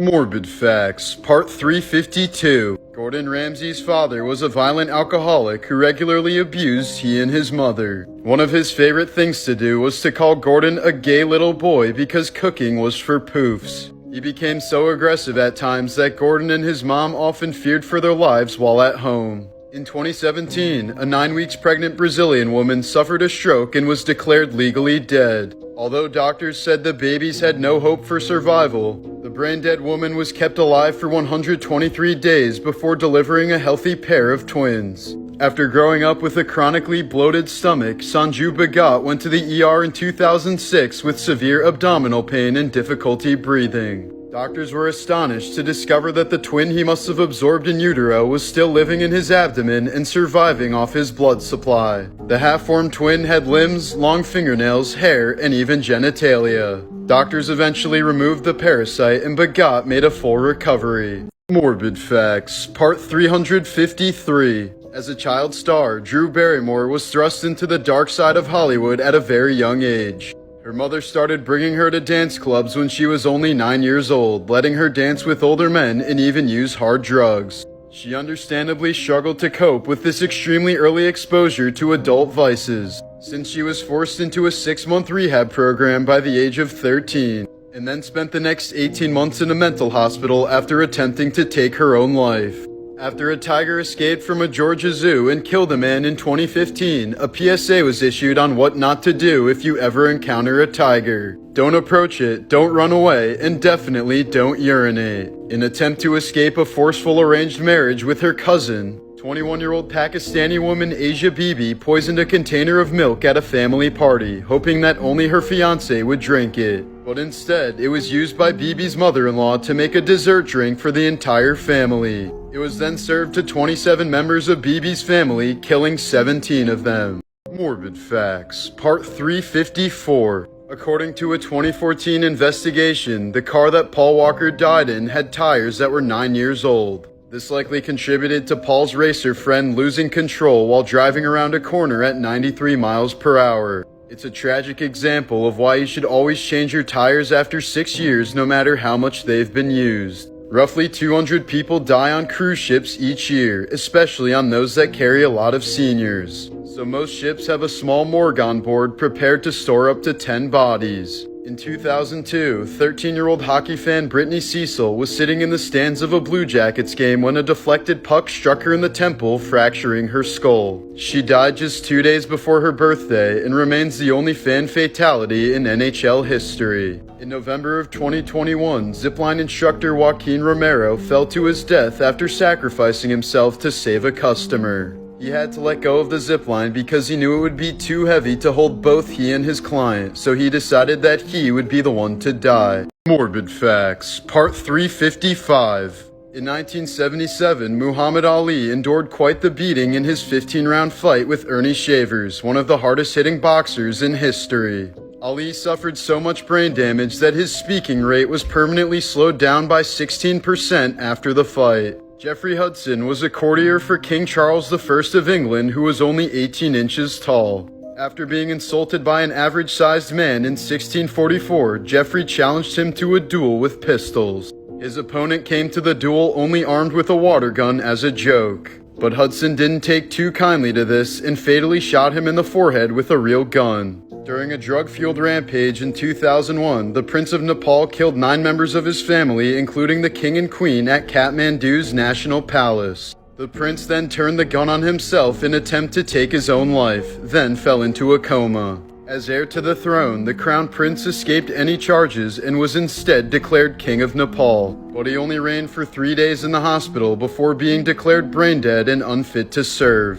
Morbid Facts, Part 352. Gordon Ramsay's father was a violent alcoholic who regularly abused he and his mother. One of his favorite things to do was to call Gordon a gay little boy because cooking was for poofs. He became so aggressive at times that Gordon and his mom often feared for their lives while at home. In 2017, a 9 weeks pregnant Brazilian woman suffered a stroke and was declared legally dead. Although doctors said the babies had no hope for survival, the brain-dead woman was kept alive for 123 days before delivering a healthy pair of twins. After growing up with a chronically bloated stomach, Sanju Bhagat went to the ER in 2006 with severe abdominal pain and difficulty breathing. Doctors were astonished to discover that the twin he must have absorbed in utero was still living in his abdomen and surviving off his blood supply. The half-formed twin had limbs, long fingernails, hair, and even genitalia. Doctors eventually removed the parasite and Bhagat made a full recovery. Morbid Facts, Part 353. As a child star, Drew Barrymore was thrust into the dark side of Hollywood at a very young age. Her mother started bringing her to dance clubs when she was only 9 years old, letting her dance with older men and even use hard drugs. She understandably struggled to cope with this extremely early exposure to adult vices, since she was forced into a 6-month rehab program by the age of 13, and then spent the next 18 months in a mental hospital after attempting to take her own life. After a tiger escaped from a Georgia zoo and killed a man in 2015, a PSA was issued on what not to do if you ever encounter a tiger. Don't approach it, don't run away, and definitely don't urinate. In an attempt to escape a forceful arranged marriage with her cousin, 21-year-old Pakistani woman Asia Bibi poisoned a container of milk at a family party, hoping that only her fiancé would drink it. But instead, it was used by Bibi's mother-in-law to make a dessert drink for the entire family. It was then served to 27 members of Bibi's family, killing 17 of them. Morbid Facts, Part 354. According to a 2014 investigation, the car that Paul Walker died in had tires that were 9 years old. This likely contributed to Paul's racer friend losing control while driving around a corner at 93 miles per hour. It's a tragic example of why you should always change your tires after 6 years no matter how much they've been used. Roughly 200 people die on cruise ships each year, especially on those that carry a lot of seniors. So most ships have a small morgue on board prepared to store up to 10 bodies. In 2002, 13-year-old hockey fan Brittany Cecil was sitting in the stands of a Blue Jackets game when a deflected puck struck her in the temple, fracturing her skull. She died just 2 days before her birthday and remains the only fan fatality in NHL history. In November of 2021, zipline instructor Joaquin Romero fell to his death after sacrificing himself to save a customer. He had to let go of the zipline because he knew it would be too heavy to hold both he and his client, so he decided that he would be the one to die. Morbid Facts, Part 355. In 1977, Muhammad Ali endured quite the beating in his 15-round fight with Ernie Shavers, one of the hardest-hitting boxers in history. Ali suffered so much brain damage that his speaking rate was permanently slowed down by 16% after the fight. Geoffrey Hudson was a courtier for King Charles I of England who was only 18 inches tall. After being insulted by an average-sized man in 1644, Geoffrey challenged him to a duel with pistols. His opponent came to the duel only armed with a water gun as a joke. But Hudson didn't take too kindly to this and fatally shot him in the forehead with a real gun. During a drug-fueled rampage in 2001, the Prince of Nepal killed 9 members of his family, including the King and Queen, at Kathmandu's National Palace. The prince then turned the gun on himself in an attempt to take his own life, then fell into a coma. As heir to the throne, the Crown Prince escaped any charges and was instead declared King of Nepal, but he only reigned for 3 days in the hospital before being declared brain dead and unfit to serve.